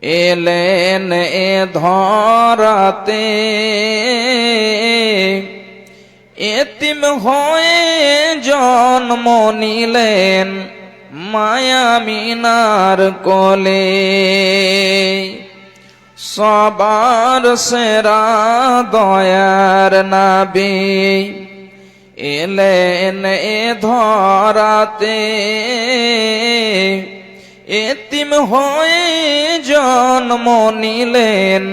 এলেন এ ধরাতে, এতিম হয়ে জন্ম নিলেন মায়ামিনার কোলে। সবার সেরা দয়ার নবী এলেন এ ধরাতে, এতিম হয়ে জন্ম নিলেন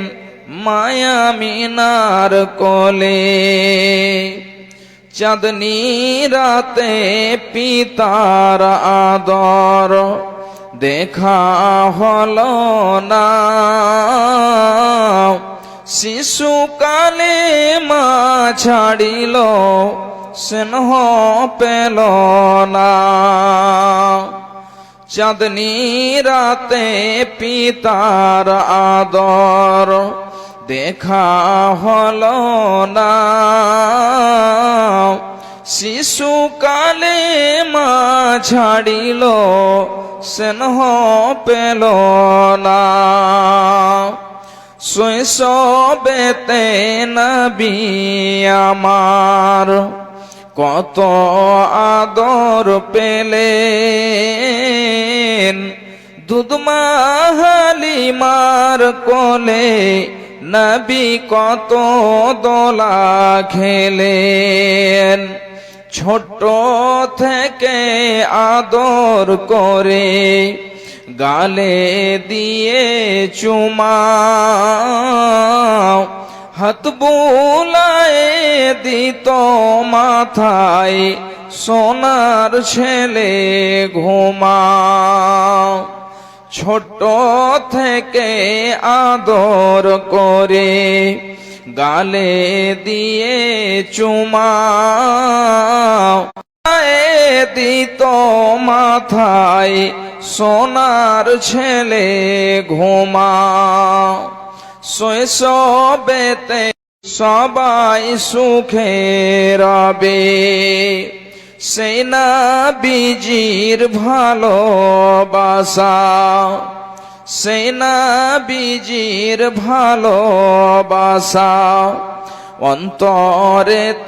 মায়ামিনার কোলে। চাঁদনি রাতে পিতার আদর দেখা হলো না, শিশুকালে মা ছাড়িল স্নেহ পেল না। চাঁদনি রাতে পিতার আদর দেখা হলো না, শিশুকালে মা ছাড়িল স্নেহ পেল না। শৈশবেতে নবী আমার কত আদর পেলেন, দুধমা হালিমার কোলে নবী কত দোলা খেলেন। ছোট থেকে আদর করে গালে দিয়ে চুমা, হাত বুলায়ে দিত মাথায় সোনার ছেলে ঘুমা। ছোট থেকে আদর করে গালে দিয়ে চুমা, দিত মাথায় সোনার ছেলে ঘুমা। শৈশবেতে সবাই সুখে রবে, সেই নবীজির ভালোবাসা, সেই নবীজির ভালোবাসা অন্তরেতে